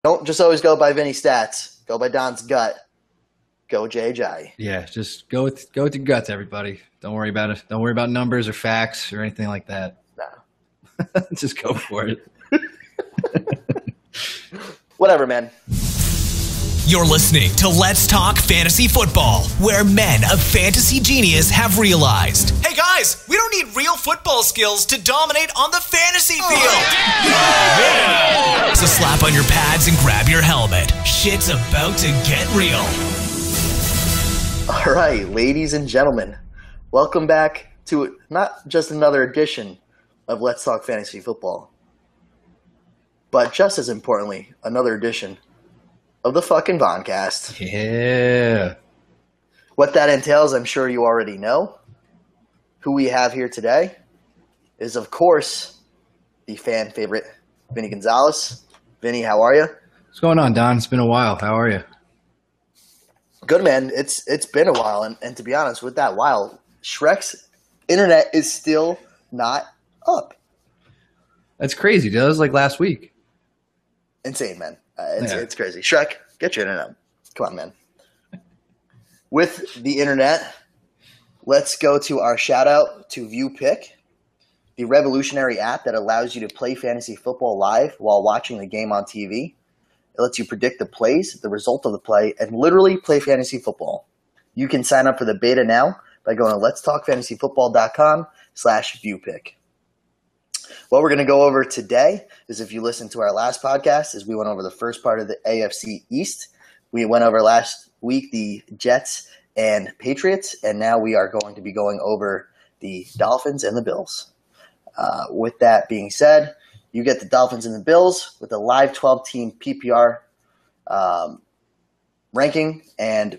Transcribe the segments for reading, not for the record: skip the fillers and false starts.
Don't just always go by Vinny stats. Go by Don's gut. Go Jay Ajayi. Yeah, just go with your guts, everybody. Don't worry about it. Don't worry about numbers or facts or anything like that. Nah. Just go for it. Whatever, man. You're listening to Let's Talk Fantasy Football, where men of fantasy genius have realized, hey guys, we don't need real football skills to dominate on the fantasy field. Yeah. So slap on your pads and grab your helmet. Shit's about to get real. All right, ladies and gentlemen, welcome back to not just another edition of Let's Talk Fantasy Football, but just as importantly, another edition of the fucking Voncast. Yeah. What that entails, I'm sure you already know. Who we have here today is, of course, the fan favorite, Vinny Gonzalez. Vinny, how are you? What's going on, Don? It's been a while. How are you? Good, man. It's been a while, and to be honest, with that while, Shrek's internet is still not up. That's crazy, dude. That was like last week. Insane, man. It's crazy. Shrek, get your internet. Come on, man. With the internet, let's go to our shout out to ViewPick, the revolutionary app that allows you to play fantasy football live while watching the game on TV. It lets you predict the plays, the result of the play, and literally play fantasy football. You can sign up for the beta now by going to letstalkfantasyfootball.com/viewpick. What we're going to go over today is, if you listened to our last podcast, is we went over the first part of the AFC East. We went over last week the Jets and Patriots, and now we are going to be going over the Dolphins and the Bills. With that being said, you get the Dolphins and the Bills with a live 12-team PPR ranking. And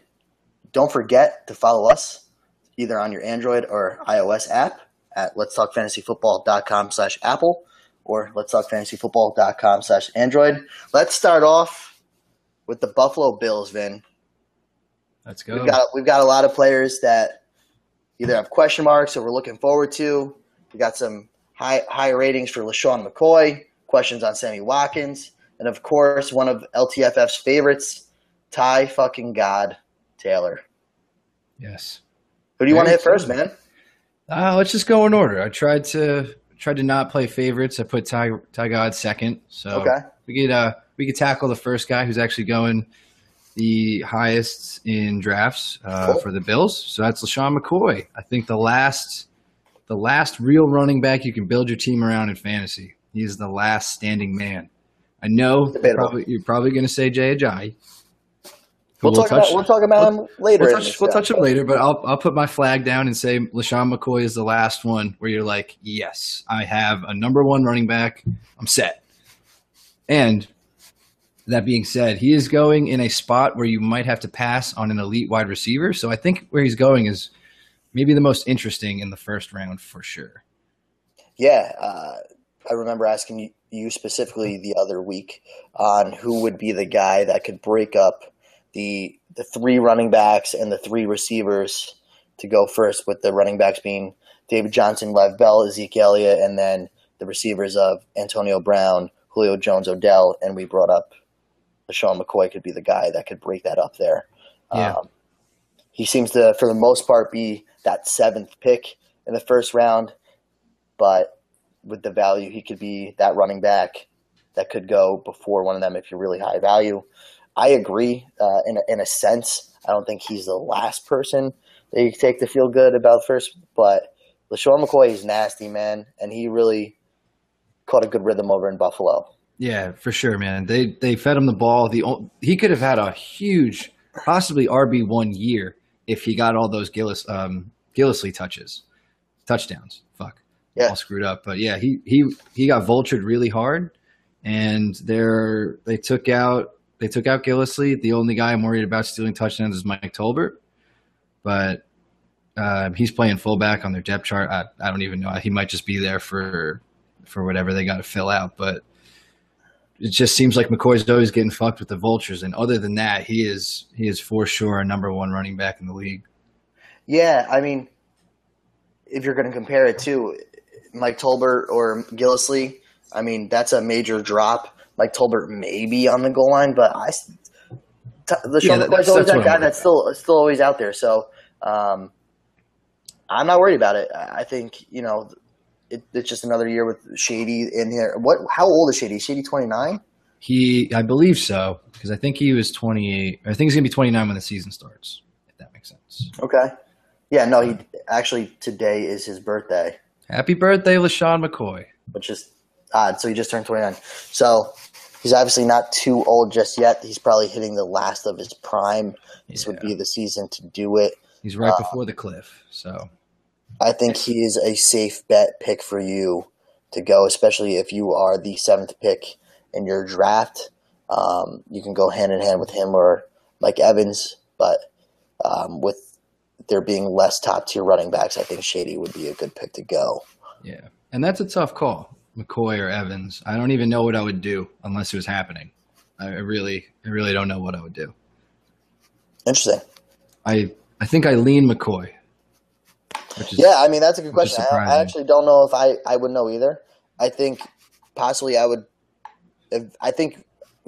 don't forget to follow us either on your Android or iOS app at letstalkfantasyfootball.com/Apple or letstalkfantasyfootball.com/Android. Let's start off with the Buffalo Bills, Vin. Let's go. We've got a lot of players that either have question marks or we're looking forward to. We got some high ratings for LaShawn McCoy, questions on Sammy Watkins, and of course, one of LTFF's favorites, Ty fucking God Taylor. Yes. Who do you want to hit first, man? Let's just go in order. I tried to not play favorites. I put Ty God second. So okay. we could tackle the first guy who's actually going the highest in drafts Cool. for the Bills. So that's LaShawn McCoy. I think the last real running back you can build your team around in fantasy. He is the last standing man. I know you're probably going to say Jay Ajayi. We'll talk about him later. We'll touch him later, but I'll put my flag down and say LaShawn McCoy is the last one where you're like, yes, I have a number one running back. I'm set. And that being said, he is going in a spot where you might have to pass on an elite wide receiver. So I think where he's going is maybe the most interesting in the first round for sure. Yeah, I remember asking you specifically the other week on who would be the guy that could break up the three running backs and the three receivers to go first, with the running backs being David Johnson, Lev Bell, Ezekiel Elliott, and then the receivers of Antonio Brown, Julio Jones, Odell, and we brought up LaShawn McCoy could be the guy that could break that up there. Yeah. He seems to, for the most part, be that seventh pick in the first round, but with the value, he could be that running back that could go before one of them if you're really high value. I agree in a sense. I don't think he's the last person that you take to feel good about first, but LaShawn McCoy is nasty, man, and he really caught a good rhythm over in Buffalo. Yeah, for sure, man. They fed him the ball. He could have had a huge, possibly RB1 year if he got all those Gillislee touchdowns. Fuck, yeah, all screwed up. But yeah, he got vultured really hard, and they took out Gillislee. The only guy I'm worried about stealing touchdowns is Mike Tolbert, but he's playing fullback on their depth chart. I don't even know. He might just be there for whatever they got to fill out, but it just seems like McCoy's always getting fucked with the vultures. And other than that, he is for sure a number one running back in the league. Yeah, I mean, if you're going to compare it to Mike Tolbert or Gillislee, I mean, that's a major drop. Mike Tolbert may be on the goal line, but LaShawn McCoy's that's always that what guy I'm that's still always out there. So I'm not worried about it. I think, it's just another year with Shady in here. How old is Shady? Is Shady 29? I believe so, because I think he was 28. I think he's going to be 29 when the season starts, if that makes sense. Okay. Yeah, no, he actually today is his birthday. Happy birthday, LaShawn McCoy. Which is odd. So he just turned 29. So he's obviously not too old just yet. He's probably hitting the last of his prime. This would be the season to do it. He's right before the cliff. So I think he is a safe bet pick for you to go, especially if you are the 7th pick in your draft. You can go hand in hand with him or Mike Evans, but with there being less top-tier running backs, I think Shady would be a good pick to go. Yeah, and that's a tough call, McCoy or Evans. I don't even know what I would do unless it was happening. I really don't know what I would do. Interesting. I think I lean McCoy. I mean, that's a good question. I actually don't know if I would know either. I think possibly I would – I think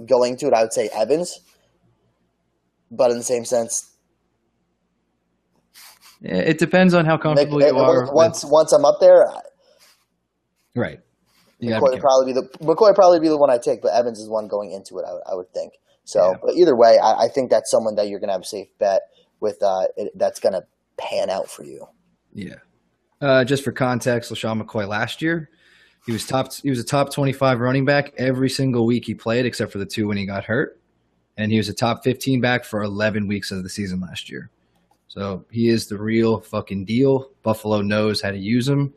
going to it, I would say Evans. But in the same sense – it depends on how comfortable you are. Once I'm up there – right. McCoy would probably be the one I take, but Evans is one going into it, I would think. So, But either way, I think that's someone that you're going to have a safe bet with that's going to pan out for you. Yeah. Just for context, LaShawn McCoy last year, he was a top 25 running back every single week he played, except for the 2 when he got hurt. And he was a top 15 back for 11 weeks of the season last year. So he is the real fucking deal. Buffalo knows how to use him,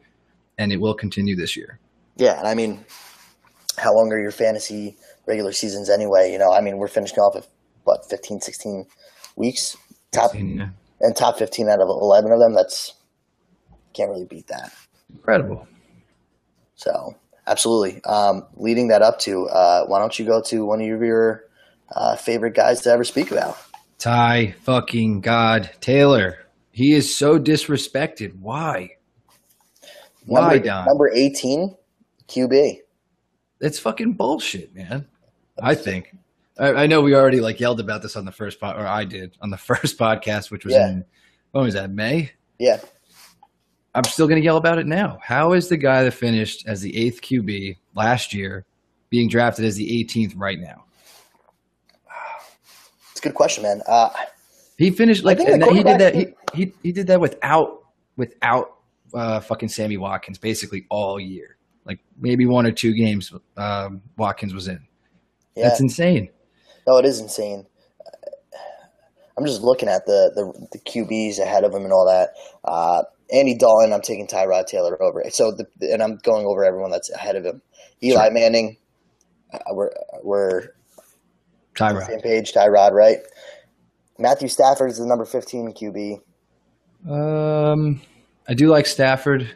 and it will continue this year. Yeah, and I mean, how long are your fantasy regular seasons anyway? I mean, we're finishing off at 15, 16 weeks. Top 15 out of 11 of them. Can't really beat that. Incredible. So, absolutely. Leading that up to, why don't you go to one of your favorite guys to ever speak about? Ty fucking God Taylor. He is so disrespected. Why? Why, Don? Number 18, QB. It's fucking bullshit, man. I think. I know we already yelled about this on the first or I did on the first podcast, which was in, when was that, May? Yeah. I'm still going to yell about it now. How is the guy that finished as the 8th QB last year being drafted as the 18th right now? It's a good question, man. He finished he did that. He did that without fucking Sammy Watkins basically all year. Maybe 1 or 2 games Watkins was in. Yeah. That's insane. No, it is insane. I'm just looking at the QBs ahead of him and all that. Andy Dalton, I'm taking Tyrod Taylor over. So, and I'm going over everyone that's ahead of him. Eli Manning, we're Tyrod. on the same page. Tyrod, right? Matthew Stafford is the number 15 QB. I do like Stafford,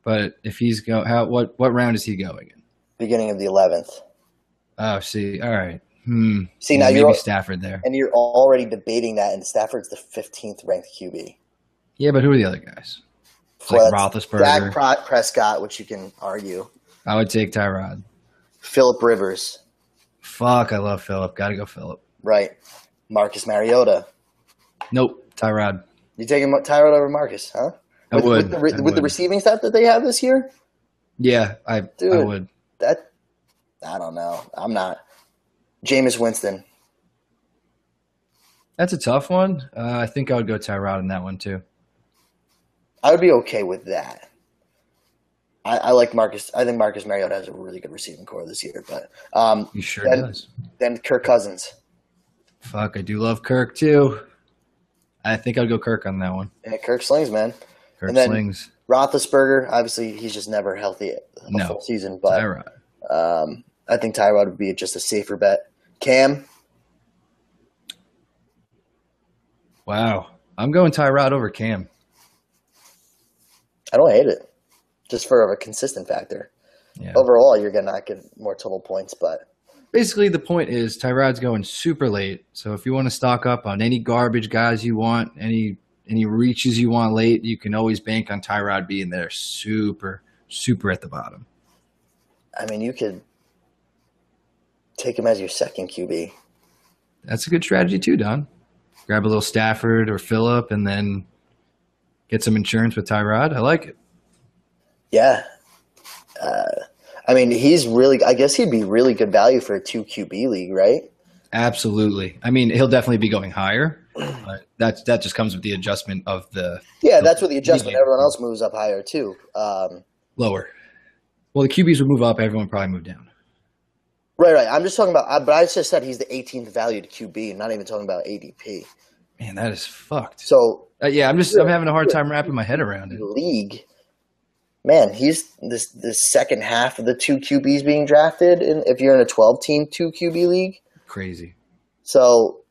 but if he's what round is he going in? Beginning of the 11th. Oh, see, all right. See, now maybe Stafford there, and you're already debating that, and Stafford's the 15th ranked QB. Yeah, but who are the other guys? Roethlisberger, Dak Prescott, which you can argue. I would take Tyrod. Phillip Rivers. Fuck, I love Phillip. Got to go Phillip. Right. Marcus Mariota. Nope, Tyrod. You taking Tyrod over Marcus, huh? I would. With the receiving staff that they have this year? Yeah, I would. I don't know. I'm not. Jameis Winston. That's a tough one. I think I would go Tyrod in that one too. I would be okay with that. I like Marcus. I think Marcus Mariota has a really good receiving core this year. But he sure does. Then Kirk Cousins. Fuck, I do love Kirk too. I think I'd go Kirk on that one. Yeah, Kirk slings, man. Kirk slings. Roethlisberger, obviously, he's just never healthy a full season. But Tyrod. I think Tyrod would be just a safer bet. Cam. Wow. I'm going Tyrod over Cam. I don't hate it. Just for a consistent factor. Yeah. Overall, you're going to not get more total points, but basically the point is Tyrod's going super late. So if you want to stock up on any garbage guys you want, any reaches you want late, you can always bank on Tyrod being there super, super at the bottom. I mean, you could take him as your second QB. That's a good strategy too, Don. Grab a little Stafford or Phillip and then get some insurance with Tyrod. I like it. Yeah. I mean, I guess he'd be really good value for a 2 QB league, right? Absolutely. I mean, he'll definitely be going higher, but that just comes with the adjustment of the – Yeah, that's with the adjustment. Everyone else moves up higher too. Lower. Well, the QBs would move up. Everyone would probably move down. Right. I'm just talking about – but I just said he's the 18th valued QB. I'm not even talking about ADP. Man, that is fucked. So I'm having a hard time wrapping my head around it. League, man, he's the second half of the 2 QBs being drafted. If you're in a 12-team 2 QB league, crazy. So,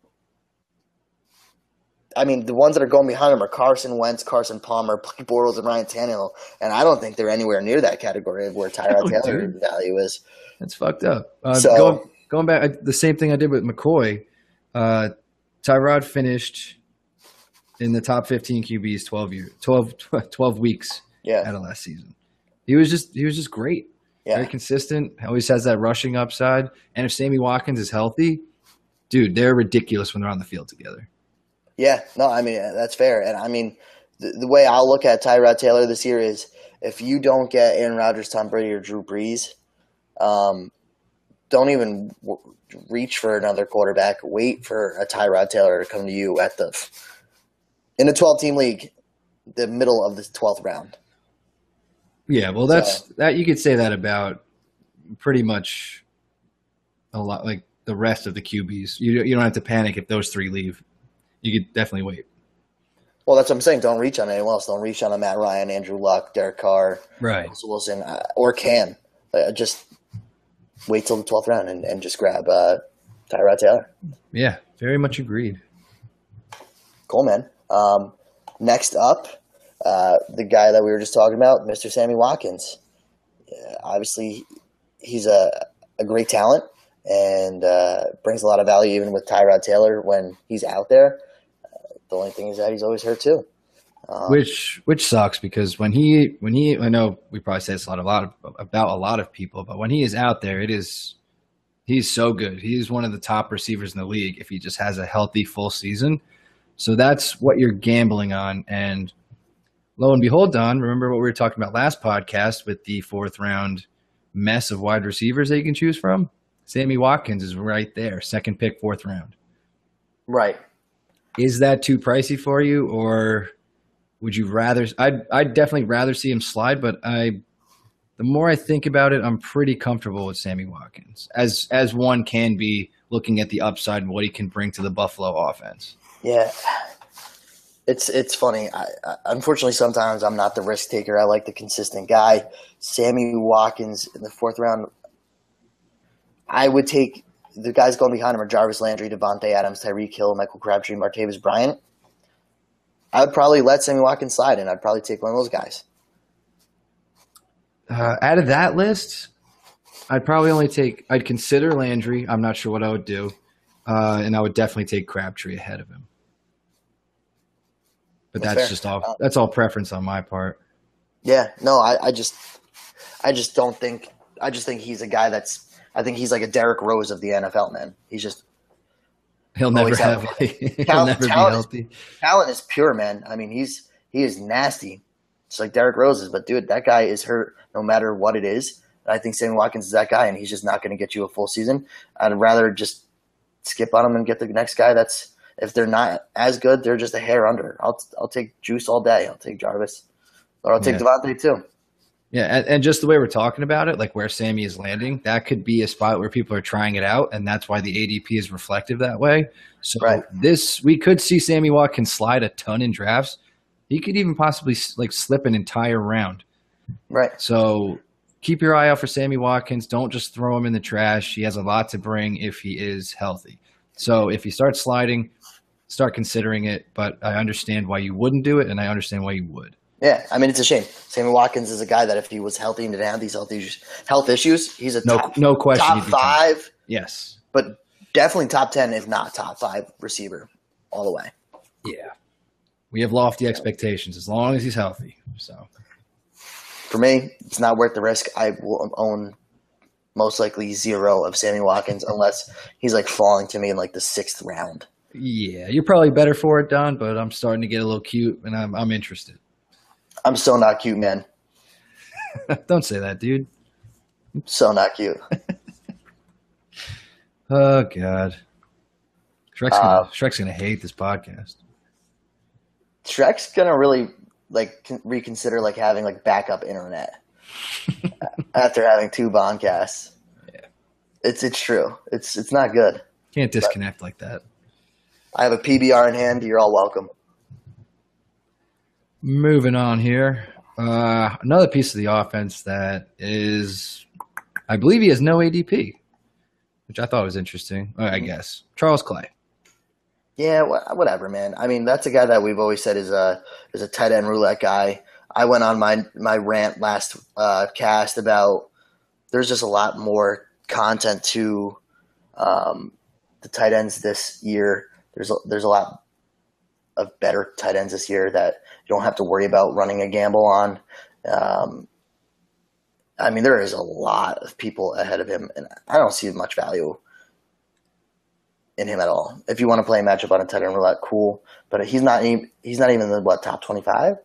I mean, the ones that are going behind him are Carson Wentz, Carson Palmer, Blake Bortles, and Ryan Tannehill, and I don't think they're anywhere near that category of where Tyrod Taylor's value is. That's fucked up. Going back, the same thing I did with McCoy. Tyrod finished in the top 15 QBs 12 weeks out of last season. He was just great. Yeah. Very consistent. Always has that rushing upside. And if Sammy Watkins is healthy, dude, they're ridiculous when they're on the field together. Yeah. No, I mean, that's fair. And I mean, the way I'll look at Tyrod Taylor this year is if you don't get Aaron Rodgers, Tom Brady, or Drew Brees, don't even reach for another quarterback. Wait for a Tyrod Taylor to come to you in a 12-team league, the middle of the 12th round. Yeah, well, that you could say that about pretty much a lot, like the rest of the QBs. You don't have to panic if those 3 leave. You could definitely wait. Well, that's what I'm saying. Don't reach on anyone else. Don't reach on a Matt Ryan, Andrew Luck, Derek Carr, right? Russell Wilson, or Cam. Just wait till the 12th round and just grab Tyrod Taylor. Yeah, very much agreed. Cool, man. Next up, the guy that we were just talking about, Mr. Sammy Watkins. Obviously, he's a great talent and brings a lot of value even with Tyrod Taylor when he's out there. The only thing is that he's always hurt too. Which sucks because when he I know we probably say this about a lot of people, but when he is out there, he's so good. He's one of the top receivers in the league if he just has a healthy full season. So that's what you're gambling on. And lo and behold, Don, remember what we were talking about last podcast with the 4th round mess of wide receivers that you can choose from? Sammy Watkins is right there, 2nd pick, 4th round. Right. Is that too pricey for you, or would you rather – I'd definitely rather see him slide, but the more I think about it, I'm pretty comfortable with Sammy Watkins, as one can be looking at the upside and what he can bring to the Buffalo offense. Yeah. It's funny. I unfortunately, sometimes I'm not the risk taker. I like the consistent guy. Sammy Watkins in the 4th round, I would take the guys going behind him are Jarvis Landry, Devontae Adams, Tyreek Hill, Michael Crabtree, Martavis Bryant. I would probably let Sammy Watkins slide, and I'd probably take one of those guys. Out of that list, I'd consider Landry. I'm not sure what I would do. And I would definitely take Crabtree ahead of him. But that's all preference on my part. Yeah, no, I just don't think – I just think he's a guy I think he's like a Derrick Rose of the NFL, man. He's just – He'll never be healthy. Talent is pure, man. I mean, he is nasty. It's like Derrick Rose is, but dude, that guy is hurt no matter what it is. And I think Sammy Watkins is that guy, and he's just not going to get you a full season. I'd rather just skip on him and get the next guy that's – if they're not as good, they're just a hair under. I'll take Juice all day. I'll take Jarvis. Or I'll take Devontae too. Yeah, and just the way we're talking about it, like where Sammy is landing, that could be a spot where people are trying it out, and that's why the ADP is reflective that way. So we could see Sammy Watkins slide a ton in drafts. He could even possibly slip an entire round. Right. So keep your eye out for Sammy Watkins. Don't just throw him in the trash. He has a lot to bring if he is healthy. So if he starts sliding, start considering it. But I understand why you wouldn't do it, and I understand why you would. Yeah, I mean, it's a shame. Sammy Watkins is a guy that if he was healthy and didn't have these health issues, he's a no question top 5. Yes. But definitely top 10, if not top 5 receiver all the way. Yeah. We have lofty expectations as long as he's healthy. So, for me, it's not worth the risk. I will own most likely 0 of Sammy Watkins, unless he's like falling to me in like the 6th round. Yeah, you're probably better for it, Don, but I'm starting to get a little cute, and I'm interested. I'm so not cute, man. Don't say that, dude. So not cute. Oh, God. Shrek's gonna hate this podcast. Shrek's gonna really like reconsider like having like backup internet after having 2 Bondcasts. Yeah, it's true. It's not good. Can't disconnect like that. I have a PBR in hand. You're all welcome. Moving on here. Another piece of the offense that is, I believe he has no ADP, which I thought was interesting. I guess Charles Clay. Yeah, whatever, man. I mean, that's a guy that we've always said is a tight end roulette guy. I went on my rant last cast about there's just a lot more content to the tight ends this year. There's a lot of better tight ends this year that you don't have to worry about running a gamble on. I mean, there is a lot of people ahead of him, and I don't see much value in him at all. If you want to play a matchup on a tight end roulette, cool. But he's not even the top 25.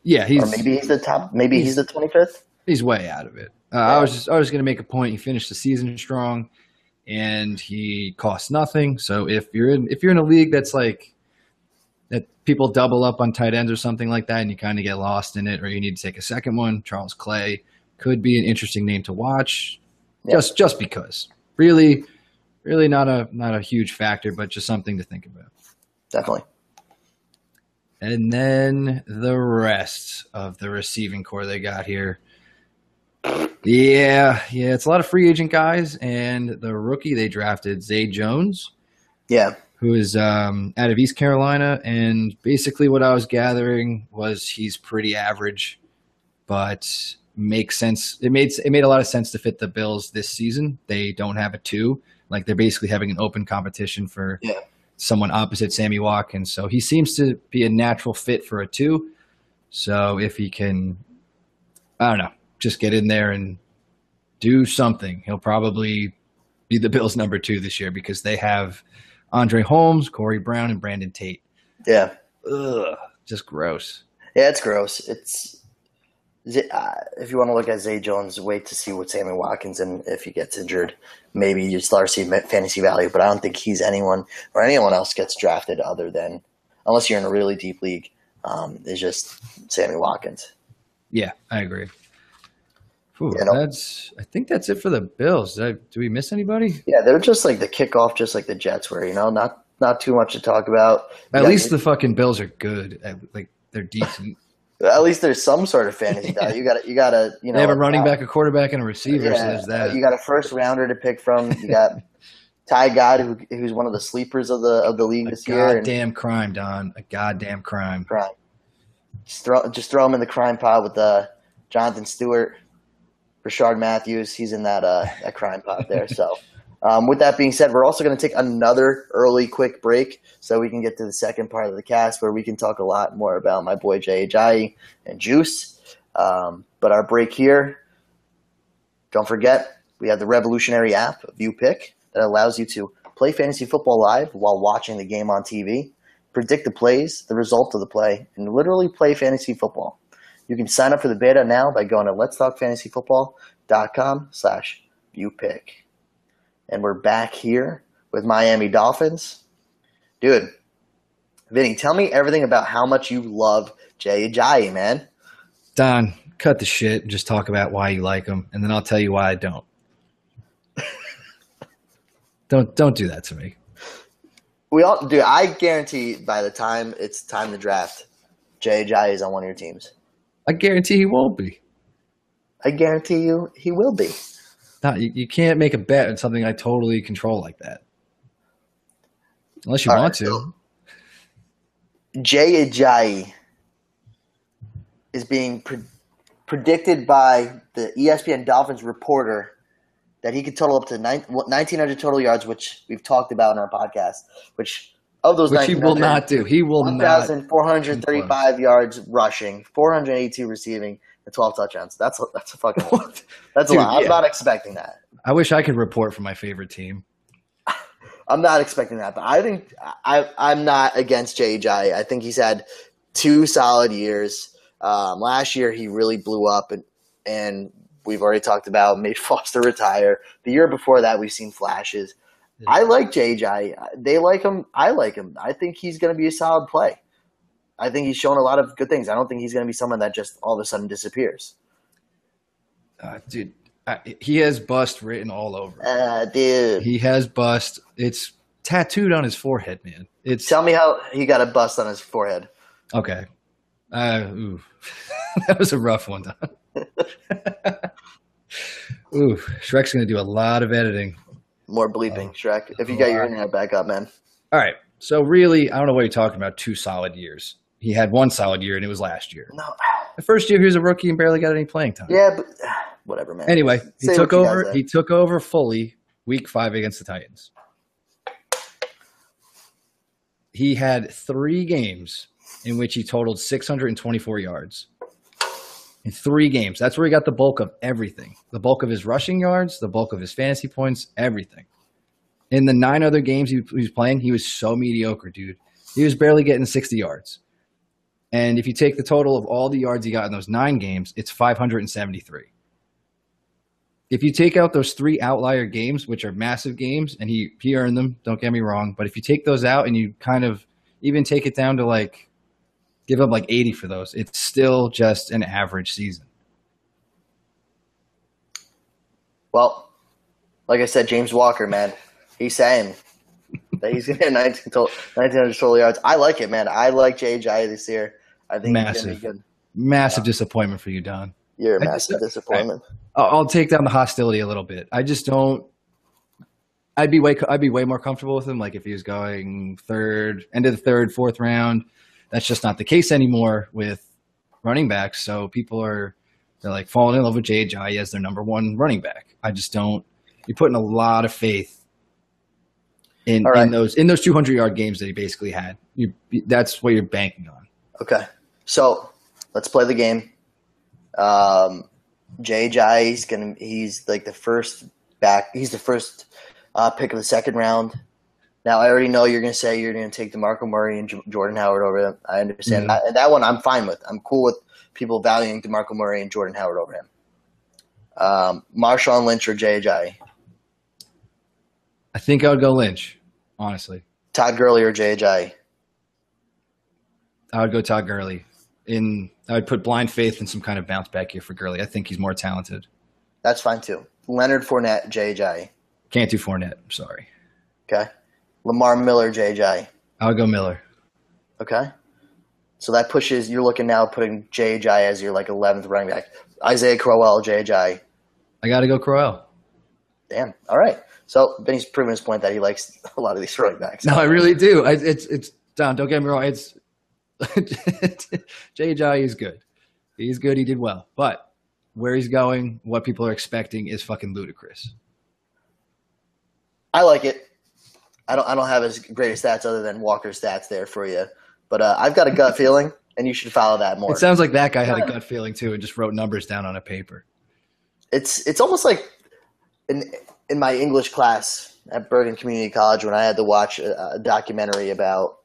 Yeah, or maybe he's the top. Maybe he's the 25th. He's way out of it. I was going to make a point. He finished the season strong, and he costs nothing. So if you're in a league that's like that, people double up on tight ends or something like that, and you kind of get lost in it, or you need to take a second one, Charles Clay could be an interesting name to watch. Yeah. Just because, really not a huge factor, but just something to think about. Definitely. And then the rest of the receiving core they got here. Yeah, it's a lot of free agent guys, and the rookie they drafted, Zay Jones. Yeah. Who is out of East Carolina, and basically what I was gathering was he's pretty average, but makes sense. It made a lot of sense to fit the Bills this season. They don't have a 2. Like, they're basically having an open competition for someone opposite Sammy Watkins. So he seems to be a natural fit for a 2. So if he can, I don't know, just get in there and do something, he'll probably be the Bills' number 2 this year, because they have Andre Holmes, Corey Brown, and Brandon Tate. Yeah. Ugh, just gross. Yeah, it's gross. If you want to look at Zay Jones, wait to see what Sammy Watkins, and if he gets injured, maybe you start to see fantasy value. But I don't think he's anyone else gets drafted other than, unless you're in a really deep league, is just Sammy Watkins. Yeah, I agree. Ooh, you know, I think that's it for the Bills. Do we miss anybody? Yeah, they're just like the kickoff, just like the Jets were. Not too much to talk about. At least the fucking Bills are good. Like, they're decent. At least there's some sort of fantasy value. You gotta they have a running back, a quarterback, and a receiver. So there's that. You got a first rounder to pick from. You got Ty God, who's one of the sleepers of the league this year. Goddamn crime, Don. A goddamn crime. Just throw him in the crime pot with Jonathan Stewart, Rashard Matthews. He's in that crime pot there. So. With that being said, we're also going to take another early quick break so we can get to the second part of the cast where we can talk a lot more about my boy Jay Ajayi and Juice. But our break here, don't forget, we have the revolutionary app, View Pick, that allows you to play fantasy football live while watching the game on TV, predict the plays, the result of the play, and literally play fantasy football. You can sign up for the beta now by going to letstalkfantasyfootball.com/viewpick. And we're back here with Miami Dolphins. Dude, Vinny, tell me everything about how much you love Jay Ajayi, man. Don, cut the shit and just talk about why you like him, and then I'll tell you why I don't. Don't do that to me. I guarantee by the time it's time to draft, Jay Ajayi is on one of your teams. I guarantee he won't be. I guarantee you he will be. No, you can't make a bet on something I totally control like that. Unless you want to. So Jay Ajayi is being predicted by the ESPN Dolphins reporter that he could total up to 1,900 total yards, which we've talked about in our podcast, which he will not do. He will 1,435 yards rushing, 482 receiving, and 12 touchdowns. That's a fucking lot. That's a lot. I was not expecting that. I wish I could report for my favorite team. I'm not expecting that, but I think I'm not against Jay Ajayi. I think he's had 2 solid years. Last year he really blew up, and we've already talked about made Foster retire. The year before that, we've seen flashes. Yeah. I like Jay Ajayi. They like him. I like him. I think he's going to be a solid play. I think he's shown a lot of good things. I don't think he's going to be someone that just all of a sudden disappears. Dude. He has bust written all over. Dude. He has bust. It's tattooed on his forehead, man. Tell me how he got a bust on his forehead. Okay. That was a rough one, Don. Ooh, Shrek's going to do a lot of editing. More bleeping, Shrek. If you got your internet back up, man. All right. So really, I don't know what you're talking about, 2 solid years. He had 1 solid year, and it was last year. No. The first year, he was a rookie and barely got any playing time. Yeah, but whatever, man. Anyway, he took over. He took over fully week 5 against the Titans. He had 3 games in which he totaled 624 yards. In 3 games. That's where he got the bulk of everything. The bulk of his rushing yards, the bulk of his fantasy points, everything. In the 9 other games he was playing, he was so mediocre, dude. He was barely getting 60 yards. And if you take the total of all the yards he got in those 9 games, it's 573. If you take out those 3 outlier games, which are massive games, and he earned them, don't get me wrong, but if you take those out and you kind of even take it down to like give up like 80 for those, it's still just an average season. Well, like I said, James Walker, man, he's saying that he's going to get 1,900 total yards. I like it, man. I like Jay Ajayi this year. I think he's going to be good. Massive disappointment for you, Don. You're a massive disappointment. I'll take down the hostility a little bit. I just don't. I'd be way more comfortable with him. Like if he was going end of the 3rd, 4th round. That's just not the case anymore with running backs. So they're like falling in love with Jay Ajayi as their number 1 running back. I just don't. You're putting a lot of faith in those 200-yard games that he basically had. That's what you're banking on. Okay, so let's play the game. Jay Ajayi, he's like the first back. He's the first pick of the 2nd round. Now, I already know you're going to say you're going to take DeMarco Murray and Jordan Howard over them. I understand that. And that one I'm fine with. I'm cool with people valuing DeMarco Murray and Jordan Howard over him. Marshawn Lynch or Jay Ajayi? I think I would go Lynch, honestly. Todd Gurley or Jay Ajayi? I would go Todd Gurley. I would put blind faith in some kind of bounce back here for Gurley. I think he's more talented. That's fine too. Leonard Fournette, Jay Ajayi. Can't do Fournette. I'm sorry. Okay. Lamar Miller, Jay Ajayi. I would go Miller. Okay. So that pushes, you're looking now putting Jay Ajayi as your like 11th running back. Isaiah Crowell, Jay Ajayi. I got to go Crowell. Damn. All right. So Vinny's proven his point that he likes a lot of these running backs. No, I really do. It's Don, don't get me wrong. It's Jay Ajayi is good. He's good. He did well. But where he's going, what people are expecting is fucking ludicrous. I like it. I don't have as great a stats other than Walker's stats there for you. But I've got a gut feeling, and you should follow that more. It sounds like that guy had a gut feeling, too, and just wrote numbers down on a paper. It's almost like in my English class at Bergen Community College when I had to watch a documentary about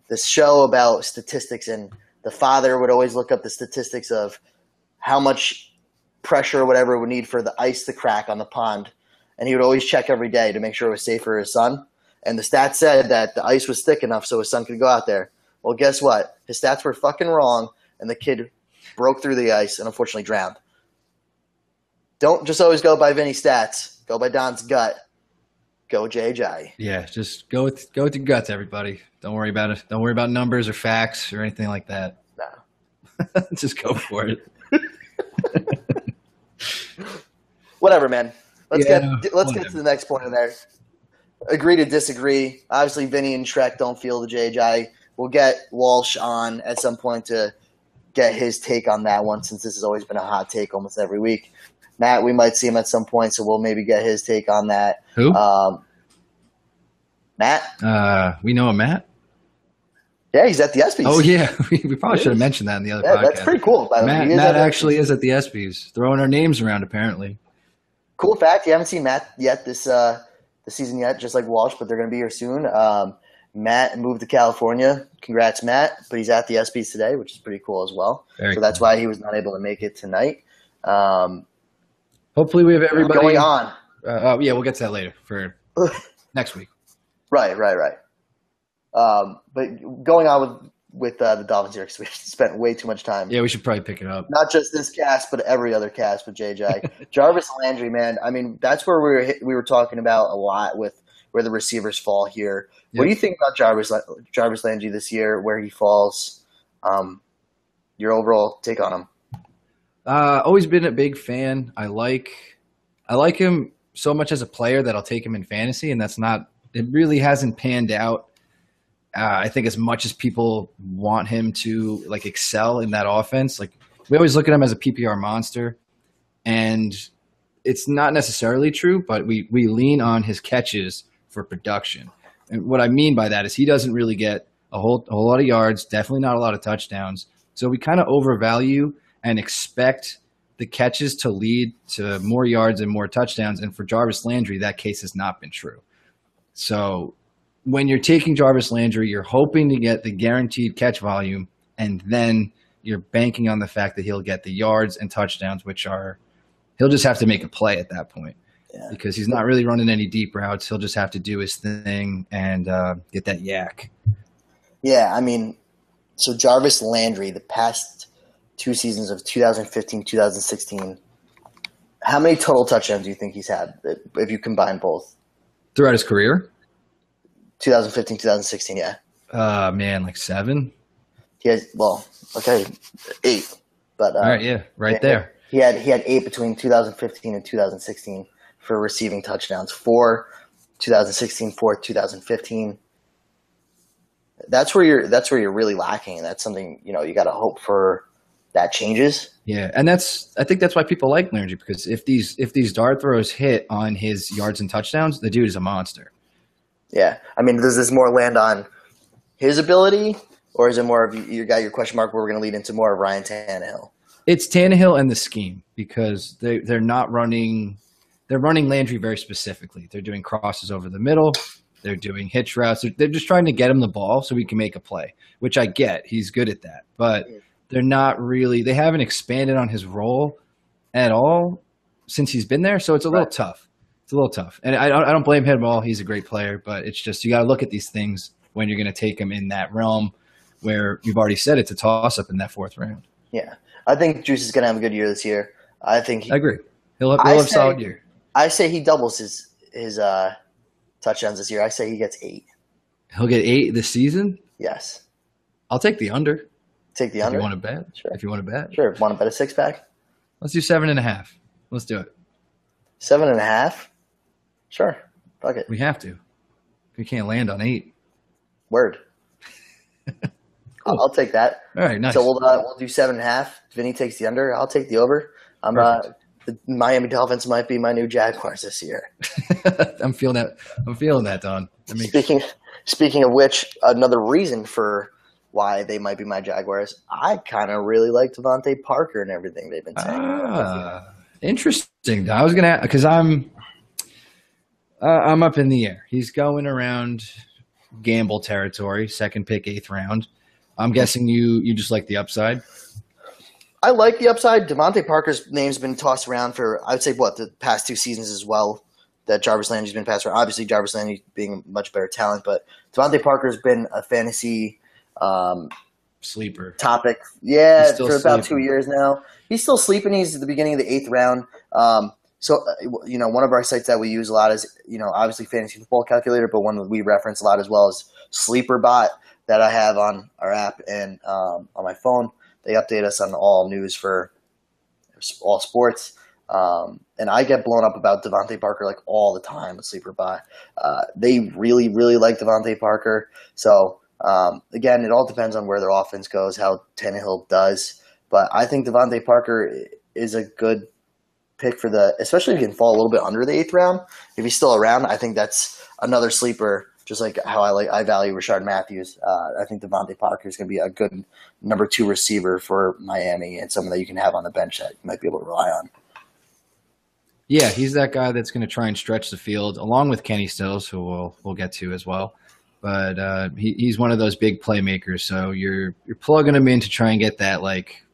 this show about statistics, and the father would always look up the statistics of how much pressure or whatever it would need for the ice to crack on the pond. And he would always check every day to make sure it was safe for his son. And the stats said that the ice was thick enough so his son could go out there. Well, guess what? His stats were fucking wrong, and the kid broke through the ice and unfortunately drowned. Don't just always go by Vinny's stats. Go by Don's gut. Go Jay Ajayi. Yeah, just go with your guts, everybody. Don't worry about it. Don't worry about numbers or facts or anything like that. No. Just go for it. Whatever, man. Let's get to the next point in there. Agree to disagree. Obviously, Vinny and Shrek don't feel the Jay Ajayi. We'll get Walsh on at some point to get his take on that one, since this has always been a hot take almost every week. Matt, we might see him at some point, so we'll maybe get his take on that. Who? Matt. We know a Matt? Yeah, he's at the ESPYs. Oh, yeah. We probably should have mentioned that in the other podcast. That's pretty cool. By the way. Matt actually is at the ESPYs, throwing our names around, apparently. Cool fact: you haven't seen Matt yet this season yet, just like Walsh, but they're going to be here soon. Matt moved to California. Congrats, Matt! But he's at the ESPYs today, which is pretty cool as well. Very That's cool. why he was not able to make it tonight. Hopefully, we have everybody going on. Yeah, we'll get to that later for next week. Right. But going on with the Dolphins here, because we spent way too much time. Yeah, we should probably pick it up. Not just this cast, but every other cast with Jay Ajayi. Jarvis Landry, man. I mean, that's where we were talking about a lot with where the receivers fall here. What do you think about Jarvis Landry this year, where he falls? Your overall take on him? Always been a big fan. I like him so much as a player that I'll take him in fantasy, and it really hasn't panned out. I think as much as people want him to like excel in that offense, like we always look at him as a PPR monster, and it's not necessarily true, but we lean on his catches for production. And what I mean by that is he doesn't really get a whole lot of yards, definitely not a lot of touchdowns. So we kind of overvalue and expect the catches to lead to more yards and more touchdowns. And for Jarvis Landry, that case has not been true. So when you're taking Jarvis Landry, you're hoping to get the guaranteed catch volume, and then you're banking on the fact that he'll get the yards and touchdowns, he'll just have to make a play at that point because he's not really running any deep routes. He'll just have to do his thing and get that yak. Yeah, I mean, so Jarvis Landry, the past two seasons of 2015, 2016, how many total touchdowns do you think he's had if you combine both? Throughout his career? 2015, 2016, yeah. Man, like 7? He has, 8. But all right, yeah, there. He had 8 between 2015 and 2016 for receiving touchdowns. 4 2016, 4 2015. That's where you're really lacking, and that's something you got to hope for that changes. Yeah, and I think that's why people like Landry, because if these dart throws hit on his yards and touchdowns, the dude is a monster. Yeah, I mean, does this more land on his ability, or is it more of you got your question mark where we're going to lead into more of Ryan Tannehill? It's Tannehill and the scheme, because they're not running. They're running Landry very specifically. They're doing crosses over the middle. They're doing hitch routes. They're just trying to get him the ball so he can make a play, which I get. He's good at that. But they're not really – they haven't expanded on his role at all since he's been there, so it's a little tough. It's a little tough. And I don't blame him at all. He's a great player, but it's just you got to look at these things when you're going to take him in that realm where you've already said it's a toss-up in that 4th round. Yeah. I think Juice is going to have a good year this year. I agree. He'll have a solid year. I say he doubles his touchdowns this year. I say he gets 8. He'll get 8 this season? Yes. I'll take the under. Take the under? If you want to bet? Sure. If you want to bet? Sure. Want to bet a 6-pack? Let's do 7.5. Let's do it. 7.5? Sure. Fuck it. We have to. We can't land on 8. Word. Cool. I'll take that. All right, nice. So we'll do 7.5. Vinny takes the under. I'll take the over. The Miami Dolphins might be my new Jaguars this year. I'm feeling that, Don. Speaking of which, another reason for why they might be my Jaguars, I kind of really like Devontae Parker and everything they've been saying. Interesting. I was gonna, because I'm up in the air. He's going around gamble territory, 2nd pick, 8th round. I'm guessing you just like the upside. I like the upside. Devontae Parker's name's been tossed around for, I would say, the past 2 seasons as well, that Jarvis Landry's been passed around. Obviously, Jarvis Landry being a much better talent, but Devontae Parker's been a fantasy sleeper topic. Yeah, for about sleeping. 2 years now. He's still sleeping. He's at the beginning of the 8th round. One of our sites that we use a lot is, obviously Fantasy Football Calculator, but one that we reference a lot as well is Sleeper Bot that I have on our app and on my phone. They update us on all news for all sports. And I get blown up about Devontae Parker like all the time with Sleeper Bot. They really, really like Devontae Parker. So, again, it all depends on where their offense goes, how Tannehill does. But I think Devontae Parker is a good pick especially if he can fall a little bit under the 8th round. If he's still around, I think that's another sleeper, just like how I value Rashard Matthews. I think Devontae Parker is going to be a good number 2 receiver for Miami and someone that you can have on the bench that you might be able to rely on. Yeah, he's that guy that's going to try and stretch the field, along with Kenny Stills, who we'll get to as well. But he's one of those big playmakers. So you're plugging him in to try and get that like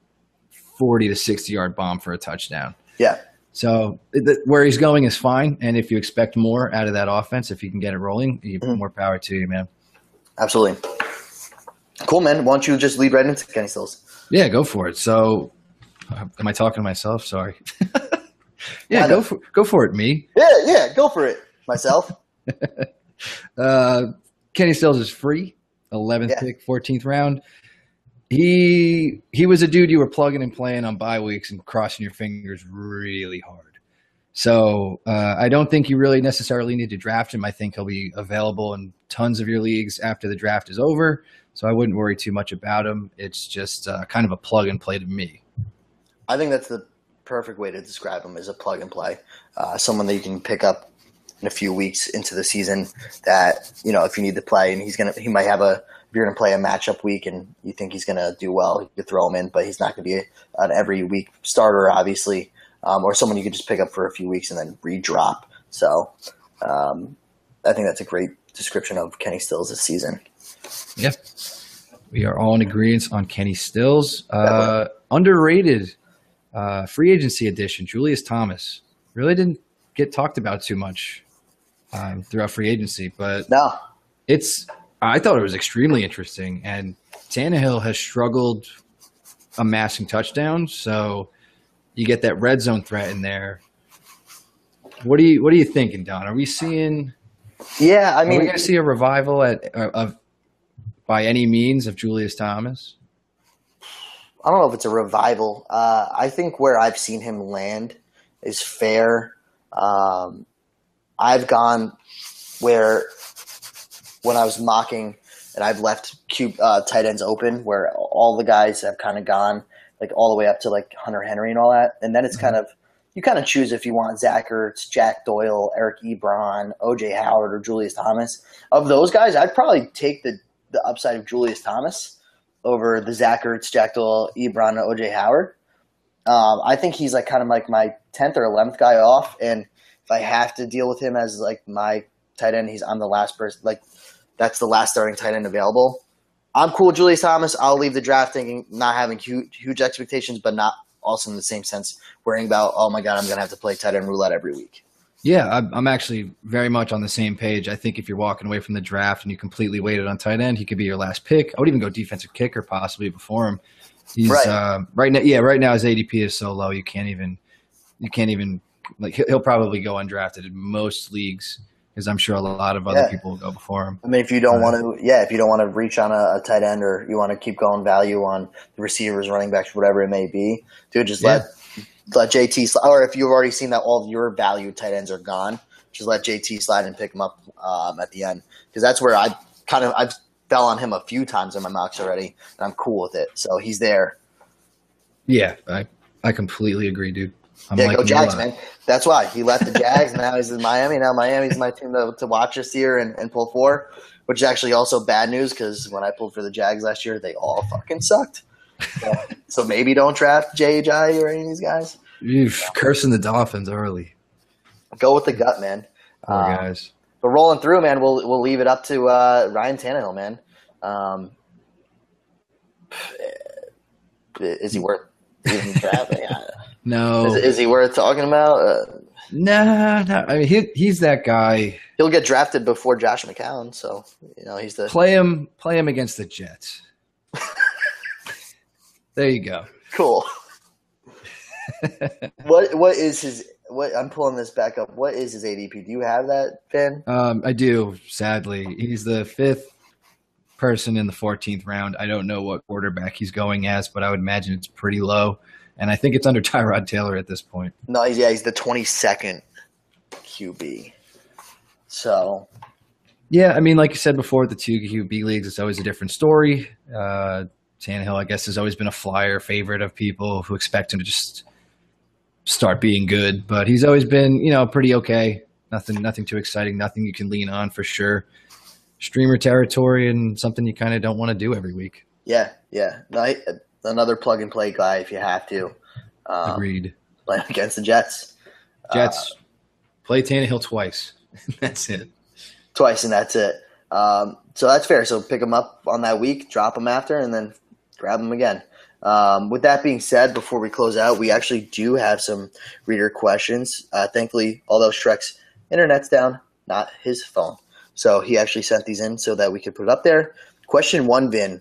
40 to 60-yard bomb for a touchdown. Yeah. So where he's going is fine. And if you expect more out of that offense, if you can get it rolling, more power to you, man. Absolutely. Cool, man. Why don't you just lead right into Kenny Stills? Yeah, go for it. So am I talking to myself? Sorry. Yeah, go for it, me. Yeah, go for it, myself. Kenny Stills is free, 11th pick, 14th round. He was a dude you were plugging and playing on bye weeks and crossing your fingers really hard. So I don't think you really necessarily need to draft him. I think he'll be available in tons of your leagues after the draft is over. So I wouldn't worry too much about him. It's just kind of a plug and play to me. I think that's the perfect way to describe him, as a plug and play. Someone that you can pick up in a few weeks into the season that, if you need to play, and he might have if you're going to play a matchup week and you think he's going to do well, you could throw him in, but he's not going to be an every week starter, obviously, or someone you could just pick up for a few weeks and then re-drop. So I think that's a great description of Kenny Stills this season. Yep. We are all in agreement on Kenny Stills. Underrated free agency addition, Julius Thomas. Really didn't get talked about too much throughout free agency, but no, I thought it was extremely interesting. And Tannehill has struggled amassing touchdowns, so you get that red zone threat in there. What are you thinking, Don? Are we seeing? Yeah, I mean, are we going to see a revival by any means of Julius Thomas? I don't know if it's a revival. I think where I've seen him land is fair. I've gone where when I was mocking and I've left tight ends open, where all the guys have kind of gone like all the way up to like Hunter Henry and all that. And then it's you kind of choose if you want Zach Ertz, Jack Doyle, Eric Ebron, OJ Howard, or Julius Thomas. Of those guys, I'd probably take the upside of Julius Thomas over the Zach Ertz, Jack Doyle, Ebron, and OJ Howard. I think he's like kind of like my 10th or 11th guy off, and if I have to deal with him as like my tight end, I'm the last person. Like that's the last starting tight end available. I'm cool with Julius Thomas. I'll leave the draft thinking, not having huge expectations, but not also in the same sense worrying about, oh my God, I'm going to have to play tight end roulette every week. Yeah, I'm actually very much on the same page. I think if you're walking away from the draft and you completely waited on tight end, he could be your last pick. I would even go defensive kicker possibly before him. He's right now. Yeah, right now his ADP is so low you can't even like he'll probably go undrafted in most leagues because I'm sure a lot of other people will go before him. I mean, if you don't want to reach on a tight end, or you want to keep going value on the receivers, running backs, whatever it may be, dude, just let JT slide. Or if you've already seen that all of your valued tight ends are gone, just let JT slide and pick him up at the end, because that's where I've fell on him a few times in my mocks already, and I'm cool with it. So he's there. Yeah, I completely agree, dude. Go Jags, man. That's why he left the Jags, and now he's in Miami. Now Miami's my team to watch this year and pull for, which is actually also bad news because when I pulled for the Jags last year, they all fucking sucked. So maybe don't draft Jay Ajayi or any of these guys. You're cursing the Dolphins early. Go with the gut, man. Poor guys. But rolling through, man, we'll leave it up to Ryan Tannehill, man. Is he worth even drafting? No. Is he worth talking about? No. I mean, he's that guy. He'll get drafted before Josh McCown, so he's the play him against the Jets. There you go. Cool. What is his? I'm pulling this back up. What is his ADP? Do you have that, Ben? I do. Sadly, he's the 5th person in the 14th round. I don't know what quarterback he's going as, but I would imagine it's pretty low. And I think it's under Tyrod Taylor at this point. No, he's the 22nd QB. So. Yeah, I mean, like you said before, the 2 QB leagues, it's always a different story. Tannehill, I guess, has always been a flyer favorite of people who expect him to just start being good. But he's always been, pretty okay. Nothing too exciting. Nothing you can lean on for sure. Streamer territory and something you kind of don't want to do every week. Yeah. No, another plug-and-play guy if you have to. Agreed. Playing against the Jets. Jets play Tannehill twice. That's it. Twice, and that's it. So that's fair. So pick them up on that week, drop them after, and then grab them again. With that being said, before we close out, we actually do have some reader questions. Thankfully, although Shrek's internet's down, not his phone. So he actually sent these in so that we could put it up there. Question 1, Vin.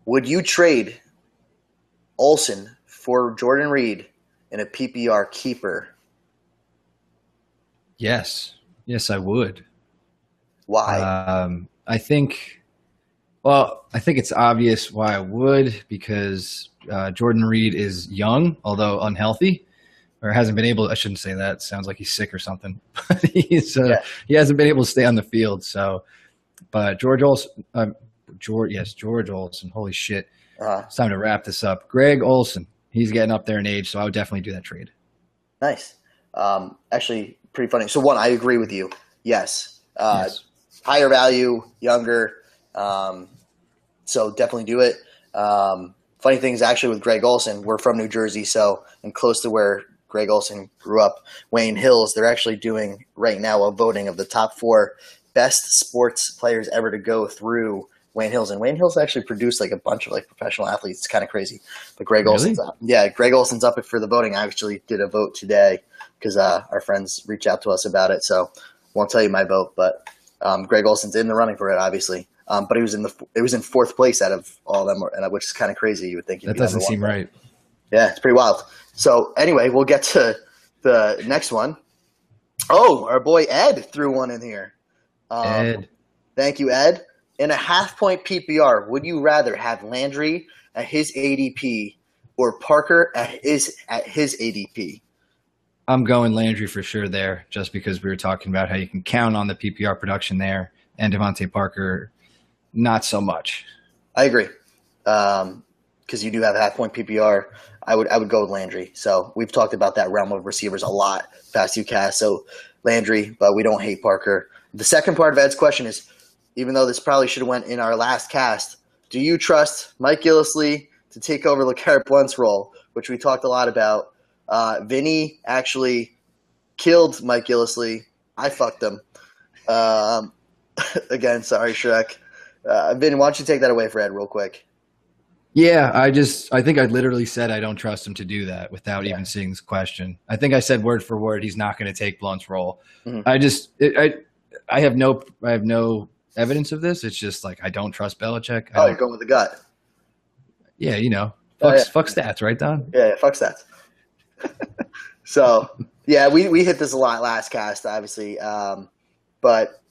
Would you trade Olsen for Jordan Reed in a PPR keeper? Yes. Yes, I would. Why? I think it's obvious why I would, because Jordan Reed is young, although unhealthy, or hasn't been able – I shouldn't say that. It sounds like he's sick or something. But he hasn't been able to stay on the field. So, but George Olsen Holy shit. It's time to wrap this up. Greg Olsen, he's getting up there in age, so I would definitely do that trade. Nice. Actually, pretty funny. So, one, I agree with you. Yes. Yes. Higher value, younger. So definitely do it. Funny thing is, actually, with Greg Olsen, we're from New Jersey, and close to where Greg Olsen grew up, Wayne Hills, they're actually doing right now a voting of the top 4 best sports players ever to go through Wayne Hills. And Wayne Hills actually produced like a bunch of like professional athletes. It's kind of crazy. But Greg Olsen's up. Yeah, Greg Olsen's up for the voting. I actually did a vote today because our friends reached out to us about it. So won't tell you my vote, but Greg Olsen's in the running for it, obviously. But it was in 4th place out of all of them, which is kind of crazy. You would think that doesn't seem right. Yeah, it's pretty wild. So anyway, we'll get to the next one. Oh, our boy Ed threw one in here. Ed, thank you, Ed. In a half-point PPR, would you rather have Landry at his ADP or Parker at his ADP? I'm going Landry for sure there, just because we were talking about how you can count on the PPR production there, and Devontae Parker, not so much. I agree, because you do have half-point PPR. I would go with Landry. So we've talked about that realm of receivers a lot past few casts. So Landry, but we don't hate Parker. The second part of Ed's question is, even though this probably should have went in our last cast, do you trust Mike Gillislee to take over LeGarrette Blount's role, which we talked a lot about? Vinny actually killed Mike Gillislee. I fucked him. Again, sorry, Shrek. Vin, why don't you take that away for Ed real quick? Yeah, I think I literally said I don't trust him to do that without even seeing this question. I think I said word for word he's not going to take Blount's role. Mm-hmm. I have no evidence of this. It's just like I don't trust Belichick. You're going with the gut. Yeah, fuck stats, right, Don? Yeah, fuck stats. So, yeah, we hit this a lot last cast, obviously. But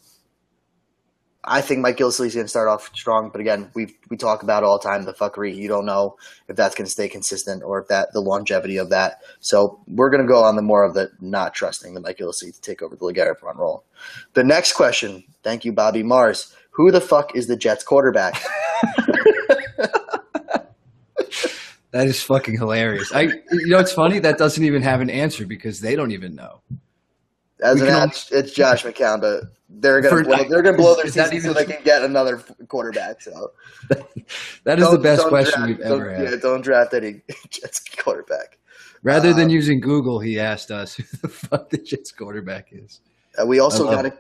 I think Mike Gillislee is going to start off strong. But again, we talk about all the time the fuckery. You don't know if that's going to stay consistent or if the longevity of that. So we're going to go on the more of the not trusting the Mike Gillislee to take over the LeGarrette Blount role. The next question, thank you, Bobby Mars. Who the fuck is the Jets quarterback? That is fucking hilarious. It's funny that doesn't even have an answer because they don't even know. It's Josh McCown, but they're going to blow their season so they can get another quarterback. So that is the best question we've ever had. Yeah, don't draft any Jets quarterback. Rather than using Google, he asked us who the fuck the Jets quarterback is. We also got it.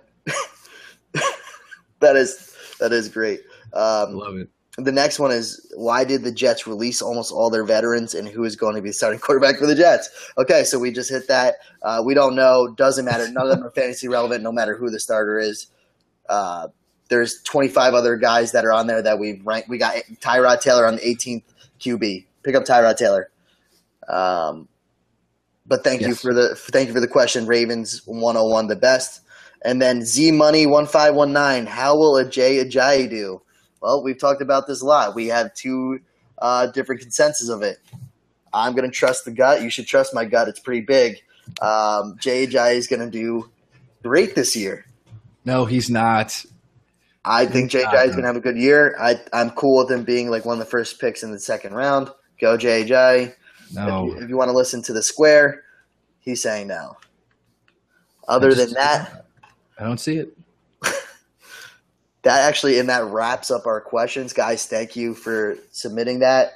That is great. Love it. The next one is, why did the Jets release almost all their veterans, and who is going to be the starting quarterback for the Jets? Okay, so we just hit that. We don't know. Doesn't matter. None of them are fantasy relevant, no matter who the starter is. There's 25 other guys that are on there that we've ranked. We got Tyrod Taylor on the 18th QB. Pick up Tyrod Taylor. But thank you for the question. Ravens 101, the best. And then Z Money 1519. How will a Jay Ajayi do? Well, we've talked about this a lot. We have 2 different consensus of it. I'm going to trust the gut. You should trust my gut. It's pretty big. Jay Ajayi is going to do great this year. No, he's not. I think Jay Ajayi is going to have a good year. I'm cool with him being like one of the first picks in the second round. Go Jay Ajayi. No. If you want to listen to the square, he's saying no. Other than that, I don't see it. That wraps up our questions. Guys, thank you for submitting that.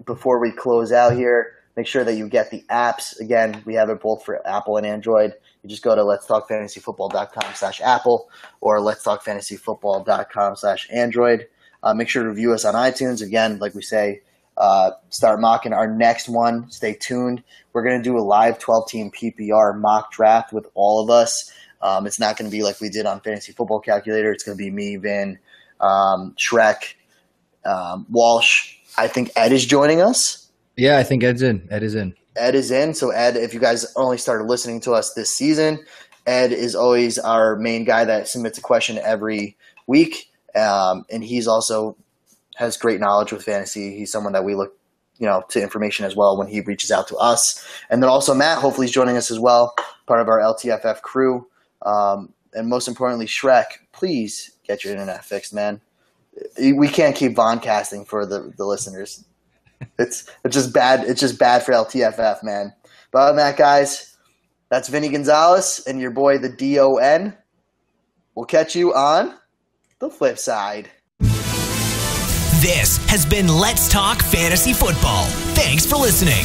Before we close out here, Make sure that you get the apps. Again, we have it both for Apple and Android. You just go to letstalkfantasyfootball.com/Apple or letstalkfantasyfootball.com/Android. Make sure to review us on iTunes. Again, like we say, start mocking our next one. Stay tuned. We're going to do a live 12-team PPR mock draft with all of us. It's not going to be like we did on Fantasy Football Calculator. It's going to be me, Vin, Shrek, Walsh. I think Ed is joining us. Yeah, I think Ed's in. Ed is in. So Ed, if you guys only started listening to us this season, Ed is always our main guy that submits a question every week. And he's also has great knowledge with fantasy. He's someone that we look, to information as well when he reaches out to us. And then also Matt, hopefully he's joining us as well, part of our LTFF crew. And most importantly, Shrek, please get your internet fixed, man. We can't keep Von casting for the listeners. It's just bad. It's just bad for LTFF, man. But other than that, guys, that's Vinny Gonzalez and your boy, the DON. We'll catch you on the flip side. This has been Let's Talk Fantasy Football. Thanks for listening.